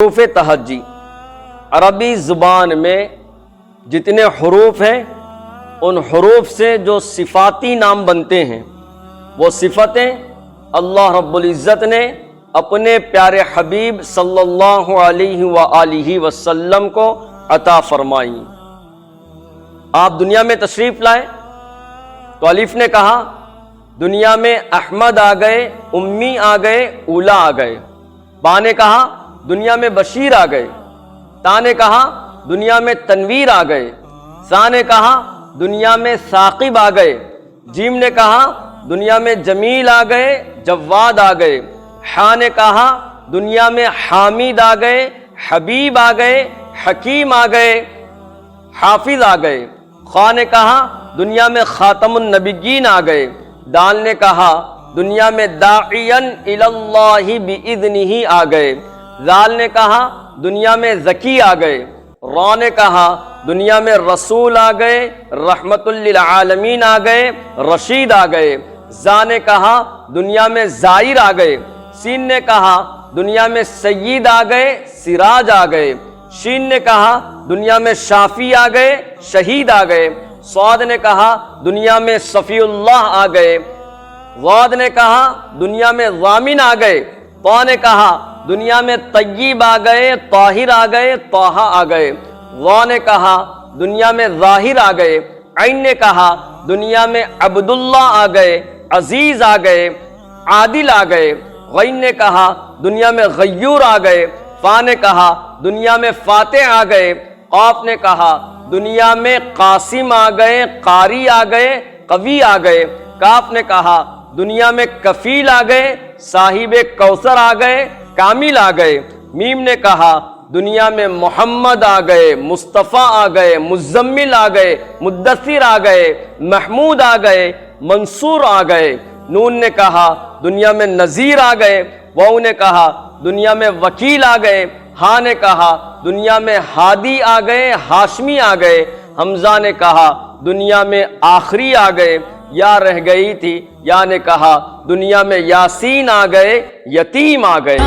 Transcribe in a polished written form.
حروف تہجی عربی زبان میں جتنے حروف ہیں ان حروف سے جو صفاتی نام بنتے ہیں وہ صفتیں اللہ رب العزت نے اپنے پیارے حبیب صلی اللہ علیہ وآلہ وسلم کو عطا فرمائیں۔ آپ دنیا میں تشریف لائے تو الف نے کہا دنیا میں احمد آ گئے، امی آ گئے، اولا آ گئے۔ با نے کہا دنیا میں بشیر آ گئے۔ تا نے کہا دنیا میں تنویر آ گئے۔ سا نے کہا دنیا میں ثاقب آ گئے۔ جیم نے کہا دنیا میں جمیل آ گئے، جواد آ گئے۔ حا نے کہا دنیا میں حامد آ گئے، حبیب آ گئے، حکیم آ گئے، حافظ آ گئے۔ خا نے کہا دنیا میں خاتم النبیین آ گئے۔ دال نے کہا دنیا میں داعین الی اللہ باذنہ آ گئے۔ زال نے کہا دنیا میں ذکی آ گئے۔ را نے کہا دنیا میں رسول آ گئے، رحمت للعالمین آ گئے، رشید آ گئے۔ زا نے کہا دنیا میں زائر آ گئے۔ سین نے کہا دنیا میں سید آ گئے، سراج آ گئے۔ شین نے کہا دنیا میں شافی آ گئے، شہید آ گئے۔ صاد نے کہا دنیا میں صفی اللہ آ گئے۔ ضاد نے کہا دنیا میں ضامن آ گئے۔ طا نے کہا دنیا میں طیب آ گئے، طاہر آ گئے، طٰہٰ آ گئے۔ ظا نے کہا دنیا میں ظاہر آ گئے۔ عین نے کہا دنیا میں عبداللہ آ گئے، عزیز آ گئے، عادل آ گئے۔ غین نے کہا دنیا میں غیور آ گئے۔ فا نے کہا دنیا میں فاتح آ گئے۔ قاف نے کہا دنیا میں قاسم آ گئے، قاری آ گئے، قوی آ گئے۔ کاف نے کہا دنیا میں کفیل آ گئے، صاحب کوثر آ گئے، کامل آ گئے۔ میم نے کہا دنیا میں محمد آ گئے، مصطفیٰ آ گئے، مزمل آ گئے، مدثر آ گئے، محمود آ گئے، منصور آ گئے۔ نون نے کہا دنیا میں نذیر آ گئے۔ واو نے کہا دنیا میں وکیل آ گئے۔ ہا نے کہا دنیا میں ہادی آ گئے، ہاشمی آ گئے۔ حمزہ نے کہا دنیا میں آخری آ گئے۔ یا رہ گئی تھی یا نے کہا دنیا میں یاسین آ گئے، یتیم آ گئے۔